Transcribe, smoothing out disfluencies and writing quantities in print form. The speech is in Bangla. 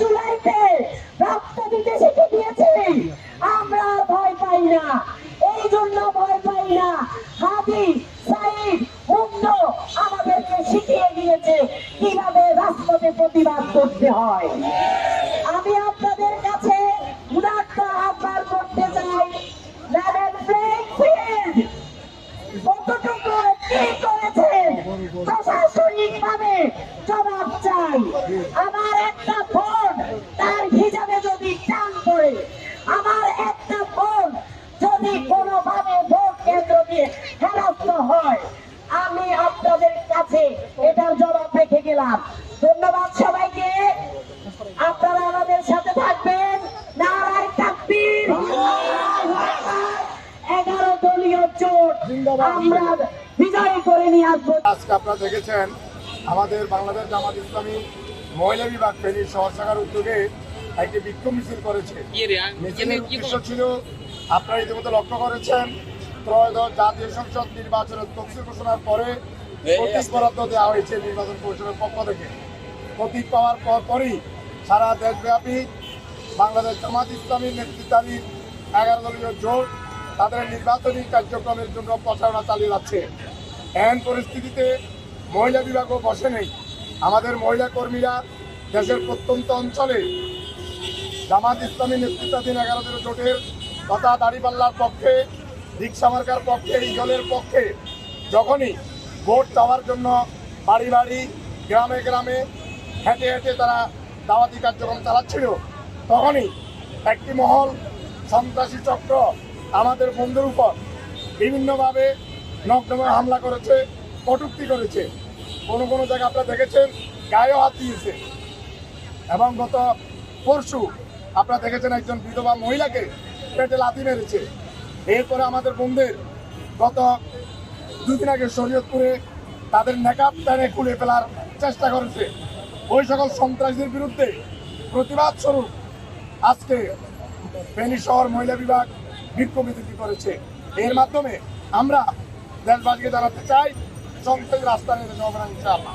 জুলাইতে রক্ত দিতে শিখে দিয়েছি, আমরা ভয় পাই না। এই জন্য ভয় পাই না, হাদি সাইদ মুগ্ধ আমাদেরকে শিখিয়ে দিয়েছে কিভাবে রাজপথে প্রতিবাদ করতে হয়। আমি আপনাদের কাছে উদাত্ত আহ্বান করতে চাই, কতটুকু কি করেছেন প্রশাসনিক ভাবে জবাব চাই। আমার একটা বোন তার হিজাবে যদি টান পড়ে, আমার একটা বোন যদি কোনোভাবে ভোট কেন্দ্র দিয়ে হেনস্থ হয়, আমি আপনাদের কাছে এটার জবাব রেখে গেলাম। ধন্যবাদ সবাইকে, আপনারা আমাদের সাথে থাকবেন। নারায়ে তাকবীর, 11 দলীয় জোট আমরা বিজয় করে নিয়ে আসবো। আজকে আপনারা দেখেছেন আমাদের বাংলাদেশ জামাত ইসলামী মহিলা বিভাগ ফেনীর শহর শাখার উদ্যোগে একটি বিক্ষোভ মিছিল করেছে। মিছিলের উদ্দেশ্য ছিল, আপনারা ইতিমধ্যে লক্ষ্য করেছেন, ত্রয়োদশ জাতীয় সংসদ নির্বাচনের তফসিল ঘোষণার পরে প্রতীক বরাদ্দ দেওয়া হয়েছে নির্বাচন কমিশনের পক্ষ থেকে। প্রতীক পাওয়ার পরই সারা দেশব্যাপী বাংলাদেশ জামাত ইসলামীর নেতৃত্বাধীন 11 দলীয় জোট তাদের নির্বাচনী কার্যক্রমের জন্য প্রচারণা চালিয়ে যাচ্ছে। এমন পরিস্থিতিতে মহিলা বিভাগও বসে নেই। আমাদের মহিলা কর্মীরা দেশের প্রত্যন্ত অঞ্চলে জামাত ইসলামী নেতৃত্বাধীন 11 দলীয় জোটের তথা দাঁড়িপাল্লার পক্ষে, রিকশা মার্কার পক্ষে, ইগলের পক্ষে যখনই ভোট চাওয়ার জন্য বাড়ি বাড়ি, গ্রামে গ্রামে হেঁটে হেঁটে তারা দাওয়াতি কার্যক্রম চালাচ্ছিল, তখনই একটি মহল সন্ত্রাসী চক্র আমাদের বন্ধুর উপর বিভিন্নভাবে নগ্নভাবে হামলা করেছে, কটূক্তি করেছে। কোনো কোনো জায়গায় আপনারা দেখেছেন গায়েও হাত দিয়েছে। এবং গত পরশু আপনারা দেখেছেন একজন বিধবা মহিলাকে পেটে লাথি মেরেছে। এরপরে আমাদের বন্ধুদের গত 2 দিন আগে শরীয়তপুরে তাদের নেকাব টেনে খুলে ফেলার চেষ্টা করেছে। ওই সকল সন্ত্রাসীদের বিরুদ্ধে প্রতিবাদ স্বরূপ আজকে ফেনী শহর মহিলা বিভাগ বিক্ষোভ মিছিল করেছে। এর মাধ্যমে আমরা দেশবাসীকে জানাতে চাই, সন্ত্রাসী রাস্তা নিয়ে যাবেন ইনশাআল্লাহ।